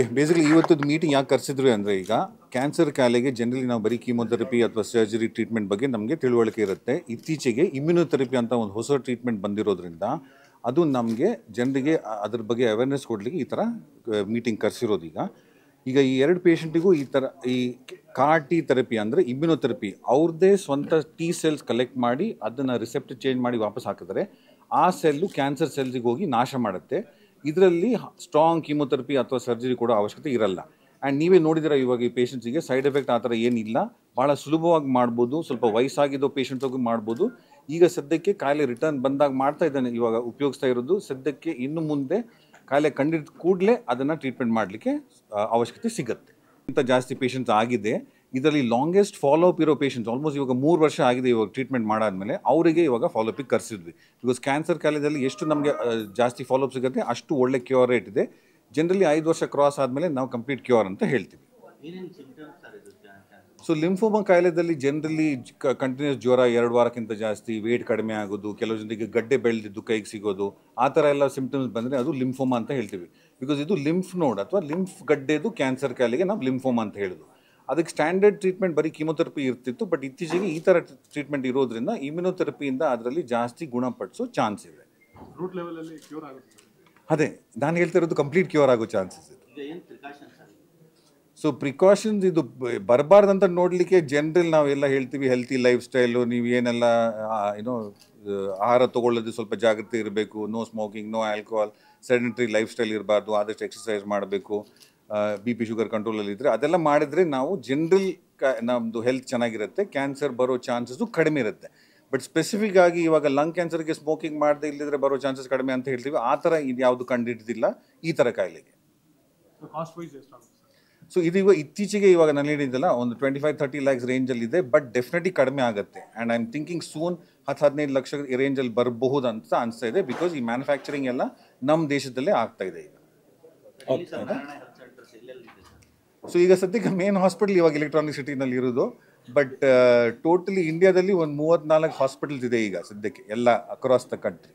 Okay, basically ಇವತ್ತದ್ದು meeting ಯಾಕೆ ಕರೆಸಿದ್ರು ಅಂದರೆ, ಈಗ ಕ್ಯಾನ್ಸರ್ ಕಾಯಿಲೆಗೆ ಜನರಲಿ ನಾವು ಬರೀ ಕೀಮೋಥೆರಪಿ ಅಥವಾ ಸರ್ಜರಿ ಟ್ರೀಟ್ಮೆಂಟ್ ಬಗ್ಗೆ ನಮಗೆ ತಿಳುವಳಿಕೆ ಇರುತ್ತೆ. ಇತ್ತೀಚೆಗೆ ಇಮ್ಯುನೋಥೆರಪಿ ಅಂತ ಒಂದು ಹೊಸ ಟ್ರೀಟ್ಮೆಂಟ್ ಬಂದಿರೋದ್ರಿಂದ ಅದು ನಮಗೆ ಜನರಿಗೆ ಅದ್ರ ಬಗ್ಗೆ ಅವೇರ್ನೆಸ್ ಕೊಡಲಿಕ್ಕೆ ಈ ಥರ ಮೀಟಿಂಗ್ ಕರೆಸಿರೋದು. ಈಗ ಈ ಎರಡು ಪೇಷಂಟಿಗೂ ಈ ಥರ ಈ ಕಾರ್ ಟಿ ಥೆರಪಿ ಅಂದರೆ ಇಮ್ಯುನೋಥೆರಪಿ ಅವ್ರದ್ದೇ ಸ್ವಂತ ಟಿ ಸೆಲ್ಸ್ ಕಲೆಕ್ಟ್ ಮಾಡಿ ಅದನ್ನು ರಿಸೆಪ್ಟ್ ಚೇಂಜ್ ಮಾಡಿ ವಾಪಸ್ ಹಾಕಿದ್ರೆ ಆ ಸೆಲ್ಲು ಕ್ಯಾನ್ಸರ್ ಸೆಲ್ಸಿಗೆ ಹೋಗಿ ನಾಶ ಮಾಡುತ್ತೆ. ಇದರಲ್ಲಿ ಸ್ಟ್ರಾಂಗ್ ಕೀಮೋಥೆರಪಿ ಅಥವಾ ಸರ್ಜರಿ ಕೊಡೋ ಅವಶ್ಯಕತೆ ಇರಲ್ಲ. ಆ್ಯಂಡ್ ನೀವೇ ನೋಡಿದಿರ ಇವಾಗ ಈ ಪೇಷಂಟ್ಸಿಗೆ ಸೈಡ್ ಎಫೆಕ್ಟ್ ಆ ಥರ ಏನಿಲ್ಲ, ಭಾಳ ಸುಲಭವಾಗಿ ಮಾಡ್ಬೋದು. ಸ್ವಲ್ಪ ವಯಸ್ಸಾಗಿದ್ದೋ ಪೇಷಂಟ್ಸಿಗೂ ಮಾಡ್ಬೋದು. ಈಗ ಸದ್ಯಕ್ಕೆ ಕಾಯಿಲೆ ರಿಟರ್ನ್ ಬಂದಾಗ ಮಾಡ್ತಾ ಇದ್ದಾನೆ, ಇವಾಗ ಉಪಯೋಗಿಸ್ತಾ ಇರೋದು. ಸದ್ಯಕ್ಕೆ ಇನ್ನು ಮುಂದೆ ಕಾಯಿಲೆ ಕಂಡಿದ್ದ ಕೂಡಲೇ ಅದನ್ನು ಟ್ರೀಟ್ಮೆಂಟ್ ಮಾಡಲಿಕ್ಕೆ ಅವಶ್ಯಕತೆ ಸಿಗುತ್ತೆ. ಇಂಥ ಜಾಸ್ತಿ ಪೇಷಂಟ್ಸ್ ಆಗಿದೆ. ಇದರಲ್ಲಿ ಲಾಂಗೆಸ್ಟ್ ಫಾಲೋಅಪ್ ಇರೋ ಪೇಷಂಟ್ಸ್ ಆಲ್ಮೋಸ್ಟ್ ಇವಾಗ 3 ವರ್ಷ ಆಗಿದೆ ಇವಾಗ ಟ್ರೀಟ್ಮೆಂಟ್ ಮಾಡಾದ್ಮೇಲೆ ಅವರಿಗೆ ಇವಾಗ ಫಾಲೋಅಪಿಗೆ ಕರೆಸಿದ್ವಿ. ಬಿಕಾಸ್ ಕ್ಯಾನ್ಸರ್ ಕಾಯಿಲೆದಲ್ಲಿ ಎಷ್ಟು ನಮಗೆ ಜಾಸ್ತಿ ಫಾಲೋಅಪ್ ಸಿಗುತ್ತೆ ಅಷ್ಟು ಒಳ್ಳೆ ಕ್ಯೂರ್ ರೇಟ್ ಇದೆ. ಜನರಲಿ 5 ವರ್ಷ ಕ್ರಾಸ್ ಆದಮೇಲೆ ನಾವು ಕಂಪ್ಲೀಟ್ ಕ್ಯೂರ್ ಅಂತ ಹೇಳ್ತೀವಿ. ಸೊ ಲಿಂಫೋಮಾ ಕಾಯಿಲೆದಲ್ಲಿ ಜನರಲಿ ಕಂಟಿನ್ಯೂಸ್ ಜ್ವರ 2 ವಾರಕ್ಕಿಂತ ಜಾಸ್ತಿ, ವೇಟ್ ಕಡಿಮೆ ಆಗೋದು, ಕೆಲವು ಜನರಿಗೆ ಗಡ್ಡೆ ಬೆಳೆದಿದ್ದು ಕೈಗೆ ಸಿಗೋದು, ಆ ಥರ ಎಲ್ಲ ಸಿಂಪ್ಟಮ್ಸ್ ಬಂದರೆ ಅದು ಲಿಂಫೋಮಾ ಅಂತ ಹೇಳ್ತೀವಿ. ಬಿಕಾಸ್ ಇದು ಲಿಂಫ್ ನೋಡ್ ಅಥವಾ ಲಿಂಫ್ ಗಡ್ಡೆದು ಕ್ಯಾನ್ಸರ್ ಕಾಯಿಲೆಗೆ ನಾವು ಲಿಂಫೋಮಾ ಅಂತ ಹೇಳೋದು. ಅದಕ್ಕೆ ಸ್ಟ್ಯಾಂಡರ್ಡ್ ಟ್ರೀಟ್ಮೆಂಟ್ ಬರೀ ಕೀಮೋಥೆರಪಿ ಇರ್ತಿತ್ತು. ಬಟ್ ಇತ್ತೀಚೆಗೆ ಈ ಥರ ಟ್ರೀಟ್ಮೆಂಟ್ ಇರೋದ್ರಿಂದ ಇಮ್ಯುನೋಥೆರಪಿಯಿಂದ ಅದರಲ್ಲಿ ಜಾಸ್ತಿ ಗುಣಪಡಿಸೋ ಚಾನ್ಸ್ ಇದೆ. ರೂಟ್ ಲೆವೆಲಲ್ಲಿ ಕ್ಯೂರ್ ಆಗುತ್ತೆ. ಅದೇ ನಾನು ಹೇಳ್ತಾ ಇರೋದು, ಕಂಪ್ಲೀಟ್ ಕ್ಯೂರ್ ಆಗೋ ಚಾನ್ಸಸ್ ಇದೆ. ಸೊ ಪ್ರಿಕಾಷನ್ಸ್ ಇದು ಬರಬಾರ್ದಂತ ನೋಡಲಿಕ್ಕೆ ಜನರಲ್ ನಾವೆಲ್ಲ ಹೇಳ್ತೀವಿ, ಹೆಲ್ತಿ ಲೈಫ್ ಸ್ಟೈಲು, ನೀವು ಏನೆಲ್ಲ ಏನೋ ಆಹಾರ ತೊಗೊಳ್ಳೋದು ಸ್ವಲ್ಪ ಜಾಗ್ರತೆ ಇರಬೇಕು, no smoking, no alcohol, sedentary lifestyle ಇರಬಾರ್ದು, ಆದಷ್ಟು ಎಕ್ಸಸೈಸ್ ಮಾಡಬೇಕು, BP ಶುಗರ್ ಕಂಟ್ರೋಲಲ್ಲಿ ಇದ್ದರೆ ಅದೆಲ್ಲ ಮಾಡಿದರೆ ನಾವು ಜನರಲ್ ನಮ್ಮದು ಹೆಲ್ತ್ ಚೆನ್ನಾಗಿರುತ್ತೆ, ಕ್ಯಾನ್ಸರ್ ಬರೋ ಚಾನ್ಸಸ್ಸು ಕಡಿಮೆ ಇರುತ್ತೆ. ಬಟ್ ಸ್ಪೆಸಿಫಿಕ್ ಆಗಿ ಇವಾಗ ಲಂಗ್ ಕ್ಯಾನ್ಸರ್ಗೆ ಸ್ಮೋಕಿಂಗ್ ಮಾಡದೆ ಇಲ್ಲದಿದ್ರೆ ಬರೋ ಚಾನ್ಸಸ್ ಕಡಿಮೆ ಅಂತ ಹೇಳ್ತೀವಿ. ಆ ಥರ ಇದು ಯಾವುದು ಕಂಡುಹಿಡಿದಿಲ್ಲ ಈ ಥರ ಕಾಯಿಲೆಗೆ. ಸೊ ಇದು ಇತ್ತೀಚೆಗೆ ಇವಾಗ ನಾನು ಹೇಳಿದ್ದಲ್ಲ, ಒಂದು 25-30 lakhs ರೇಂಜಲ್ಲಿ ಇದೆ. ಬಟ್ ಡೆಫಿನೆಟ್ಲಿ ಕಡಿಮೆ ಆಗುತ್ತೆ. And I am thinking soon 10-15 lakh ರೇಂಜಲ್ಲಿ ಬರಬಹುದು ಅಂತ ಅನಿಸ್ತಾ ಇದೆ. ಬಿಕಾಸ್ ಈ ಮ್ಯಾನುಫ್ಯಾಕ್ಚರಿಂಗ್ ಎಲ್ಲ ನಮ್ಮ ದೇಶದಲ್ಲೇ ಆಗ್ತಾ ಇದೆ ಈಗ. ಸೊ ಈಗ ಸದ್ಯಕ್ಕೆ ಮೇನ್ ಹಾಸ್ಪಿಟಲ್ ಇವಾಗ ಎಲೆಕ್ಟ್ರಾನಿಕ್ ಸಿಟಿನಲ್ಲಿ ಇರೋದು. ಬಟ್ ಟೋಟಲಿ ಇಂಡಿಯಾದಲ್ಲಿ ಒಂದು 34 ಹಾಸ್ಪಿಟಲ್ಸ್ ಇದೆ ಈಗ ಸದ್ಯಕ್ಕೆ ಎಲ್ಲ ಅಕ್ರಾಸ್ ದ ಕಂಟ್ರಿ.